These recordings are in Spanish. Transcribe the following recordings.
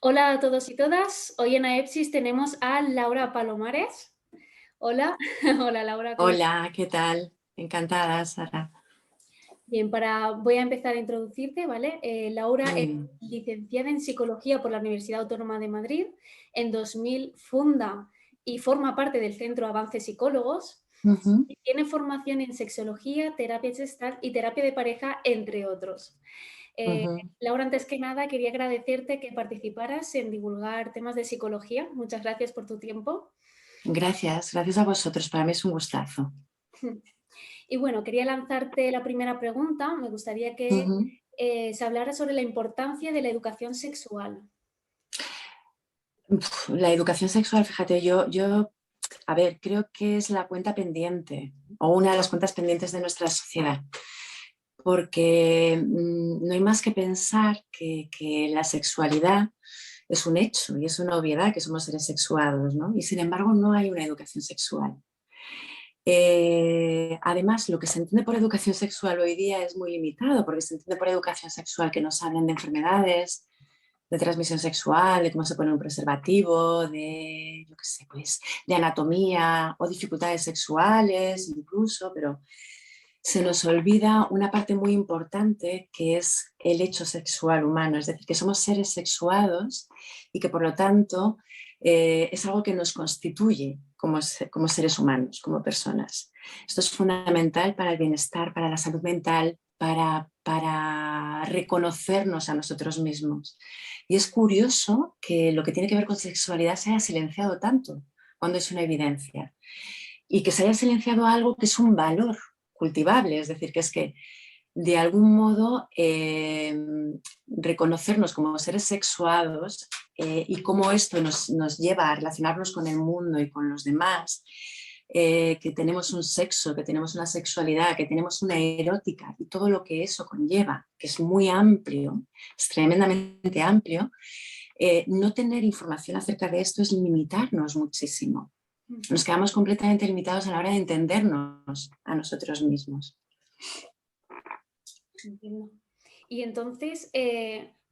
Hola a todos y todas. Hoy en AEPSIS tenemos a Laura Palomares. Hola, hola Laura, ¿cómo estás? Hola, ¿qué tal? Encantada, Sara. Bien, voy a empezar a introducirte, ¿vale? Laura Muy es bien. licenciada en Psicología por la Universidad Autónoma de Madrid. En 2000 funda y forma parte del Centro Avance Psicólogos. Ujú, Y tiene formación en Sexología, Terapia Gestalt y Terapia de Pareja, entre otros. Eh, ujú. Laura, antes que nada, quería agradecerte que participaras en divulgar temas de psicología. Muchas gracias por tu tiempo. Gracias a vosotros. Para mí es un gustazo. Y bueno, quería lanzarte la primera pregunta. Me gustaría que Ujú. se hablara sobre la importancia de la educación sexual. La educación sexual, fíjate, a ver, creo que es la cuenta pendiente o una de las cuentas pendientes de nuestra sociedad, porque no hay más que pensar que la sexualidad es un hecho y es una obviedad que somos seres sexuados, ¿no? Y sin embargo no hay una educación sexual. Además, lo que se entiende por educación sexual hoy día es muy limitado, porque se entiende por educación sexual que nos hablen de enfermedades, de transmisión sexual, de cómo se pone un preservativo, de, yo qué sé, pues, de anatomía o dificultades sexuales incluso, pero se nos olvida una parte muy importante que es el hecho sexual humano, es decir, que somos seres sexuados y que por lo tanto es algo que nos constituye como seres humanos, como personas. Esto es fundamental para el bienestar, para la salud mental, para reconocernos a nosotros mismos. Y es curioso que lo que tiene que ver con sexualidad se haya silenciado tanto cuando es una evidencia y que se haya silenciado algo que es un valor cultivable, es decir, que es que de algún modo reconocernos como seres sexuados y cómo esto nos lleva a relacionarnos con el mundo y con los demás, que tenemos un sexo, que tenemos una sexualidad, que tenemos una erótica y todo lo que eso conlleva, que es muy amplio, es tremendamente amplio, no tener información acerca de esto es limitarnos muchísimo. Ujú, Nos quedamos completamente limitados a la hora de entendernos a nosotros mismos. entiendo. Y entonces,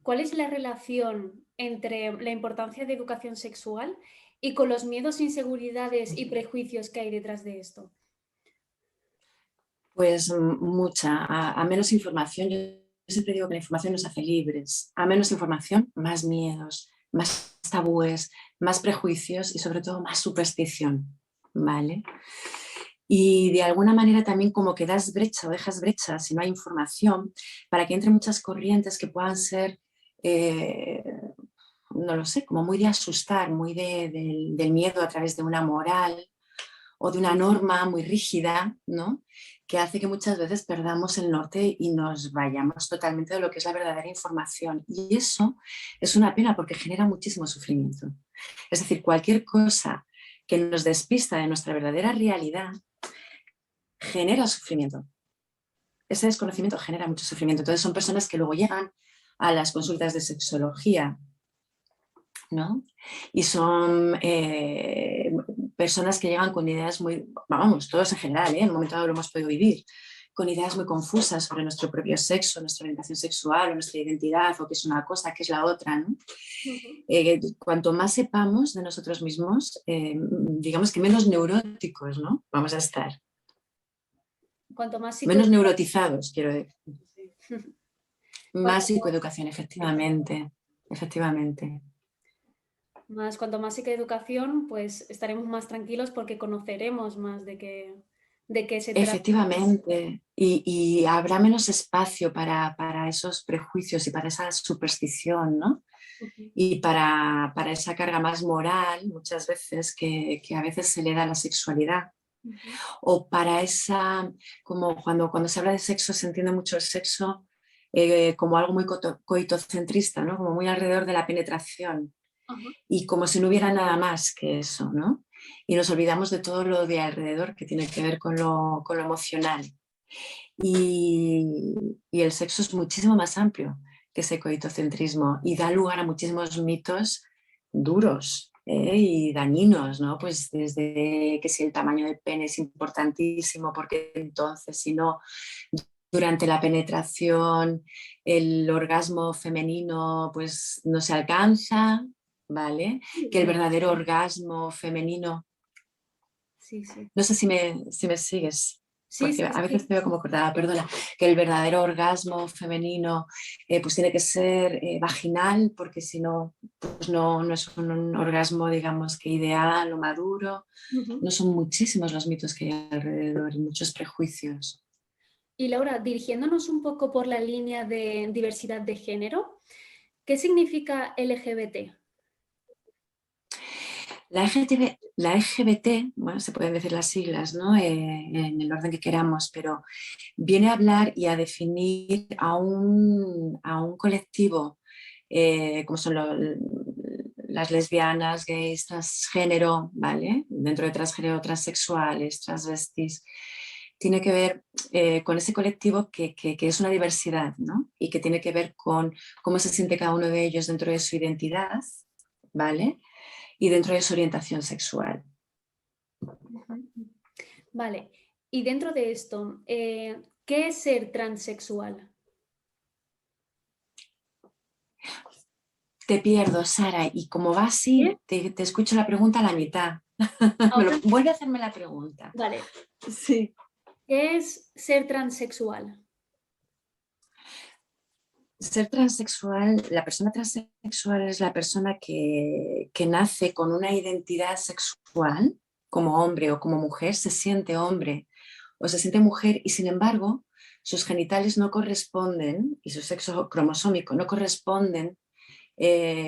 ¿cuál es la relación entre la importancia de educación sexual y con los miedos, inseguridades y prejuicios que hay detrás de esto? Pues mucha, a menos información, yo siempre digo que la información nos hace libres. A menos información, más miedos, más tabúes, más prejuicios y sobre todo más superstición, ¿vale? Y de alguna manera también como que das brecha o dejas brecha si no hay información para que entren muchas corrientes que puedan ser, eh, no lo sé, como muy de asustar, muy del miedo a través de una moral o de una norma muy rígida, ¿no? Que hace que muchas veces perdamos el norte y nos vayamos totalmente de lo que es la verdadera información. Y eso es una pena porque genera muchísimo sufrimiento. Es decir, cualquier cosa que nos despista de nuestra verdadera realidad genera sufrimiento. Ese desconocimiento genera mucho sufrimiento. Entonces son personas que luego llegan a las consultas de sexología, ¿no? Y son personas que llegan con ideas muy, vamos, todos en general, en un momento dado lo hemos podido vivir, con ideas muy confusas sobre nuestro propio sexo, nuestra orientación sexual, o nuestra identidad, o qué es una cosa, qué es la otra, ¿no? Ujú. Cuanto más sepamos de nosotros mismos, digamos que menos neuróticos, ¿no? Vamos a estar. Cuanto más Menos psicoeducación, neurotizados, quiero decir. Más cuanto psicoeducación, efectivamente. Efectivamente. cuanto más psicoeducación, pues estaremos más tranquilos porque conoceremos más de qué se trata. Efectivamente, y habrá menos espacio para esos prejuicios y para esa superstición, ¿no? Ujú. Y para esa carga más moral, muchas veces, que a veces se le da a la sexualidad. Ujú. O para esa, como cuando se habla de sexo, se entiende mucho el sexo como algo muy coitocentrista, ¿no? Como muy alrededor de la penetración Ajá. y como si no hubiera nada más que eso, ¿no? Y nos olvidamos de todo lo de alrededor que tiene que ver con lo emocional. Y el sexo es muchísimo más amplio que ese coitocentrismo y da lugar a muchísimos mitos duros y dañinos, ¿no? Pues desde que si el tamaño del pene es importantísimo, porque entonces si no durante la penetración el orgasmo femenino pues no se alcanza, ¿vale? Que el verdadero orgasmo femenino, Sí, sí. no sé si me sigues, Sí, porque sí, a veces sí. te veo como cortada, perdona, que el verdadero orgasmo femenino pues tiene que ser vaginal, porque si no, pues no es un orgasmo, digamos, que ideal o maduro. Ujú. No son muchísimos los mitos que hay alrededor y muchos prejuicios. Y Laura, dirigiéndonos un poco por la línea de diversidad de género, ¿qué significa LGBT? La LGBT, bueno, se pueden decir las siglas, ¿no? En el orden que queramos, pero viene a hablar y a definir a un colectivo, como son las lesbianas, gays, transgénero, ¿vale? Dentro de transgénero, transexuales, transvestis. Tiene que ver con ese colectivo que es una diversidad, ¿no? Y que tiene que ver con cómo se siente cada uno de ellos dentro de su identidad, ¿vale? Y dentro de su orientación sexual. Ujú. Vale. Y dentro de esto, ¿qué es ser transexual? Te pierdo, Sara, y como va ¿Qué? así, te escucho la pregunta a la mitad. Ahora, Vuelve a hacerme la pregunta. vale. Sí. ¿Qué es ser transexual? Ser transexual, la persona transexual es la persona que nace con una identidad sexual como hombre o como mujer, se siente hombre o se siente mujer y sin embargo sus genitales no corresponden y su sexo cromosómico no corresponden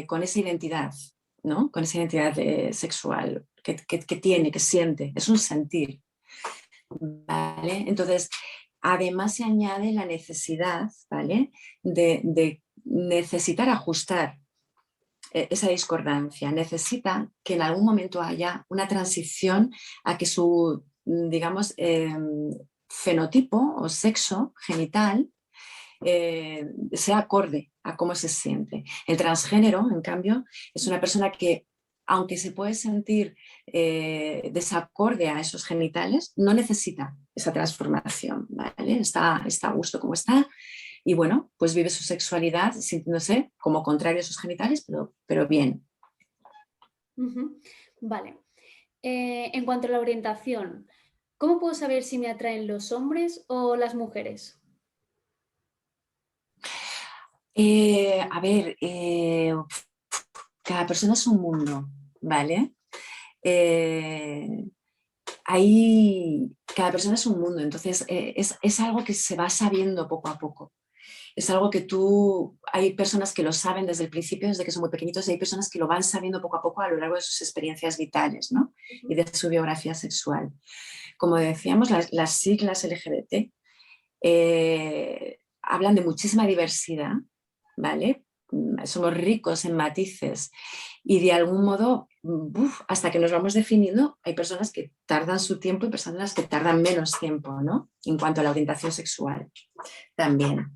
con esa identidad, ¿no? Con esa identidad sexual que tiene, que siente, es un sentir, ¿vale? Entonces, además se añade la necesidad, ¿vale? De necesitar ajustar esa discordancia, necesita que en algún momento haya una transición a que su, digamos, fenotipo o sexo genital sea acorde a cómo se siente. El transgénero, en cambio, es una persona que, aunque se puede sentir desacorde a esos genitales, no necesita esa transformación, ¿vale? Está a gusto como está y bueno, pues vive su sexualidad sintiéndose como contrario a sus genitales, pero bien. Ujú. Vale. En cuanto a la orientación, ¿cómo puedo saber si me atraen los hombres o las mujeres? A ver, cada persona es un mundo, ¿vale? Eh, cada persona es un mundo, entonces es algo que se va sabiendo poco a poco. Es algo que hay personas que lo saben desde el principio, desde que son muy pequeñitos, y hay personas que lo van sabiendo poco a poco a lo largo de sus experiencias vitales, ¿no? Y Ujú. de su biografía sexual. Como decíamos, las siglas LGBT hablan de muchísima diversidad, ¿vale? Somos ricos en matices y de algún modo, hasta que nos vamos definiendo, hay personas que tardan su tiempo y personas que tardan menos tiempo, ¿no? En cuanto a la orientación sexual también.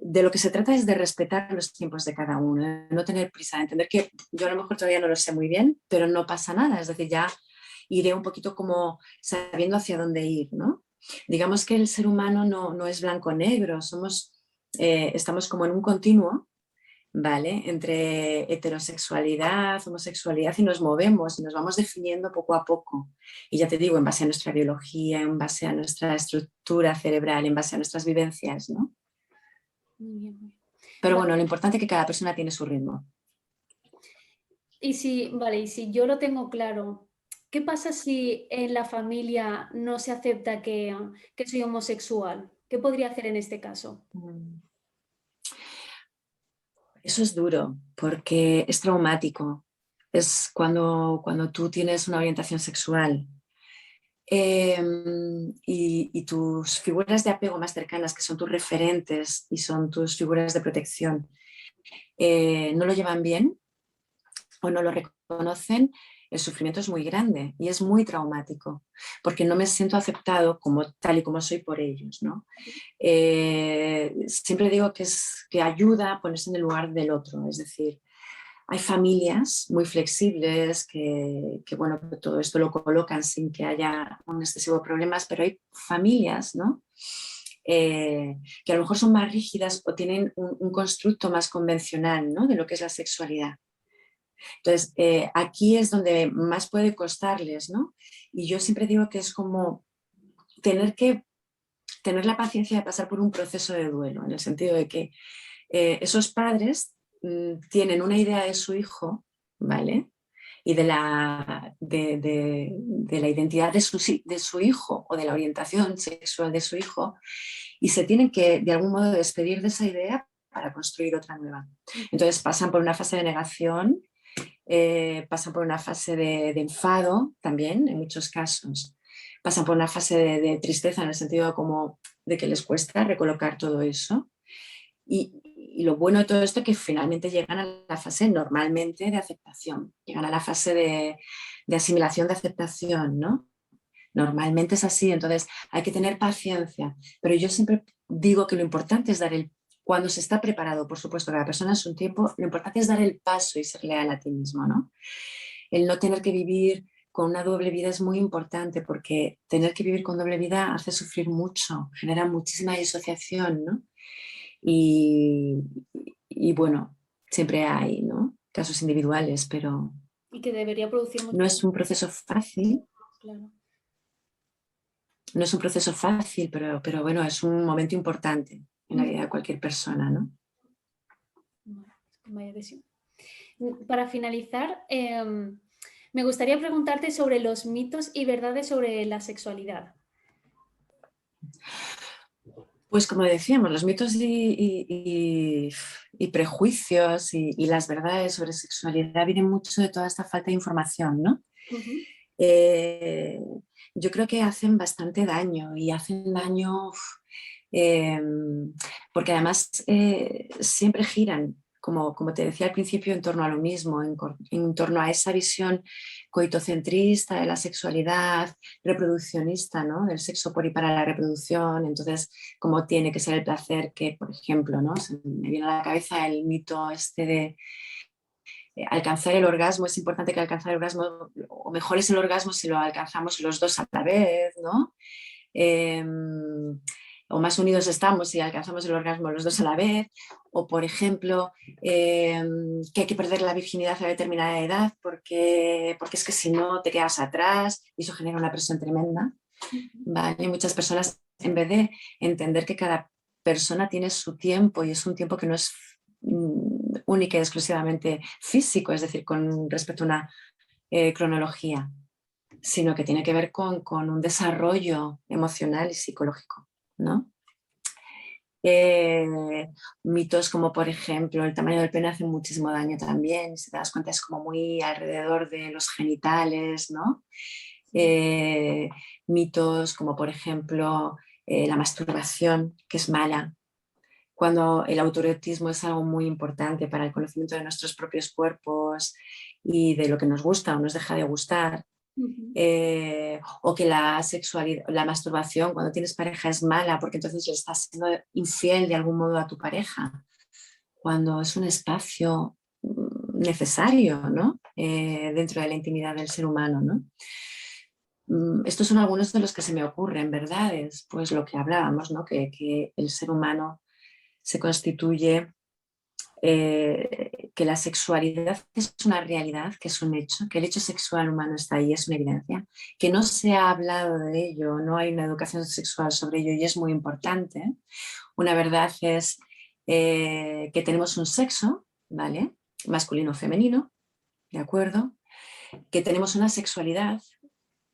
De lo que se trata es de respetar los tiempos de cada uno, de no tener prisa, de entender que yo a lo mejor todavía no lo sé muy bien, pero no pasa nada, es decir, ya iré un poquito como sabiendo hacia dónde ir, ¿no? Digamos que el ser humano no es blanco-negro, estamos como en un continuo, ¿vale? Entre heterosexualidad, homosexualidad y nos movemos y nos vamos definiendo poco a poco. Y ya te digo, en base a nuestra biología, en base a nuestra estructura cerebral, en base a nuestras vivencias, ¿no? Muy bien, muy bien. Pero Vale. bueno, lo importante es que cada persona tiene su ritmo. Y si yo lo tengo claro, ¿qué pasa si en la familia no se acepta que soy homosexual? ¿Qué podría hacer en este caso? Eso es duro porque es traumático. Es cuando tú tienes una orientación sexual eh, y tus figuras de apego más cercanas, que son tus referentes y son tus figuras de protección, no lo llevan bien o no lo reconocen, el sufrimiento es muy grande y es muy traumático, porque no me siento aceptado como tal y como soy por ellos, ¿no? Siempre digo que ayuda a ponerse en el lugar del otro, es decir, hay familias muy flexibles bueno, que todo esto lo colocan sin que haya un excesivo problemas, pero hay familias, ¿no? que a lo mejor son más rígidas o tienen un constructo más convencional, ¿no? De lo que es la sexualidad. Entonces, aquí es donde más puede costarles, ¿no? Y yo siempre digo que es como tener la paciencia de pasar por un proceso de duelo, en el sentido de que esos padres tienen una idea de su hijo, ¿vale? Y de la identidad de su hijo o de la orientación sexual de su hijo, y se tienen que de algún modo despedir de esa idea para construir otra nueva. Entonces pasan por una fase de negación, pasan por una fase de enfado también, en muchos casos. Pasan por una fase de tristeza en el sentido como de que les cuesta recolocar todo eso. Y lo bueno de todo esto es que finalmente llegan a la fase normalmente de aceptación, llegan a la fase de asimilación, de aceptación, ¿no? Normalmente es así, entonces hay que tener paciencia, pero yo siempre digo que lo importante es cuando se está preparado, por supuesto, cada persona es un tiempo, lo importante es dar el paso y ser leal a ti mismo, ¿no? El no tener que vivir con una doble vida es muy importante, porque tener que vivir con doble vida hace sufrir mucho, genera muchísima disociación, ¿no? Y, y bueno, siempre hay, ¿no? Casos individuales, pero Y que debería producir mucho. no es un proceso fácil. Claro. No es un proceso fácil, pero bueno, es un momento importante en la vida de cualquier persona, ¿no? Vaya que sí. Para finalizar, me gustaría preguntarte sobre los mitos y verdades sobre la sexualidad. Pues como decíamos, los mitos y prejuicios y las verdades sobre sexualidad vienen mucho de toda esta falta de información, ¿no? Uh-huh. Yo creo que hacen bastante daño y hacen daño porque además siempre giran, como te decía al principio, en torno a lo mismo, en torno a esa visión coitocentrista de la sexualidad, reproduccionista, ¿no? Del sexo por y para la reproducción. Entonces, cómo tiene que ser el placer, que, por ejemplo, ¿no? Se me viene a la cabeza el mito este de alcanzar el orgasmo, es importante que alcanzar el orgasmo, o mejor es el orgasmo si lo alcanzamos los dos a la vez, ¿no? O más unidos estamos si alcanzamos el orgasmo los dos a la vez, o por ejemplo, que hay que perder la virginidad a determinada edad porque es que si no te quedas atrás y eso genera una presión tremenda, ¿vale? Muchas personas, en vez de entender que cada persona tiene su tiempo y es un tiempo que no es única y exclusivamente físico, es decir, con respecto a una cronología, sino que tiene que ver con un desarrollo emocional y psicológico, ¿no? Mitos como, por ejemplo, el tamaño del pene hace muchísimo daño también, si te das cuenta es como muy alrededor de los genitales, ¿no? Mitos como, por ejemplo, la masturbación, que es mala, cuando el autoerotismo es algo muy importante para el conocimiento de nuestros propios cuerpos y de lo que nos gusta o nos deja de gustar. O que la sexualidad, la masturbación cuando tienes pareja es mala porque entonces le estás siendo infiel de algún modo a tu pareja, cuando es un espacio necesario, ¿no? Dentro de la intimidad del ser humano, ¿no? Estos son algunos de los que se me ocurren, ¿verdades? Pues lo que hablábamos, ¿no? Que el ser humano se constituye, que la sexualidad es una realidad, que es un hecho, que el hecho sexual humano está ahí, es una evidencia, que no se ha hablado de ello, no hay una educación sexual sobre ello y es muy importante. Una verdad es que tenemos un sexo, ¿vale? Masculino o femenino, ¿de acuerdo? Que tenemos una sexualidad,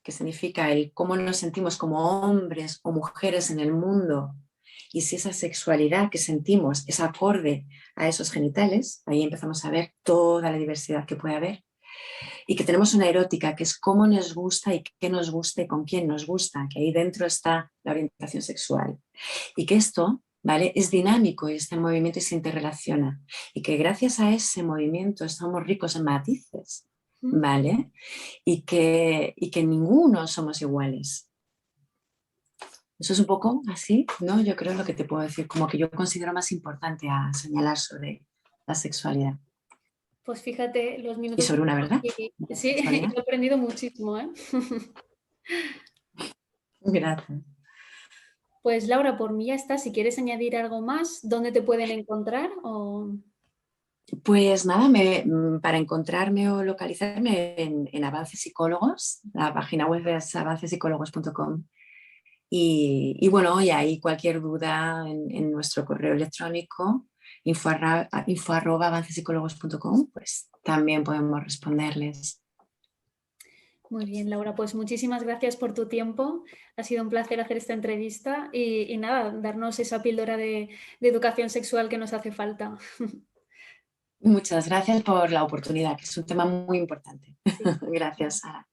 que significa el cómo nos sentimos como hombres o mujeres en el mundo, y si esa sexualidad que sentimos es acorde a esos genitales, ahí empezamos a ver toda la diversidad que puede haber. Y que tenemos una erótica, que es cómo nos gusta y qué nos gusta y con quién nos gusta, que ahí dentro está la orientación sexual. Y que esto, ¿vale? Es dinámico y está en movimiento y se interrelaciona. Y que gracias a ese movimiento estamos ricos en matices, ¿vale? Y que ninguno somos iguales. Eso es un poco así, ¿no? Yo creo lo que te puedo decir, como que yo considero más importante a señalar sobre la sexualidad. Pues fíjate, los Y minutos... sobre una verdad. Sí, he aprendido muchísimo, ¿eh? Gracias. Pues Laura, por mí ya está. Si quieres añadir algo más, ¿dónde te pueden encontrar? Pues nada, para encontrarme o localizarme en Avances Psicólogos, la página web es avancespsicólogos.com. Y bueno, y ahí cualquier duda en nuestro correo electrónico info@avancespsicólogos.com, pues también podemos responderles. Muy bien, Laura, pues muchísimas gracias por tu tiempo. Ha sido un placer hacer esta entrevista y nada, darnos esa píldora de educación sexual que nos hace falta. Muchas gracias por la oportunidad, que es un tema muy importante. Sí. Gracias, Sara.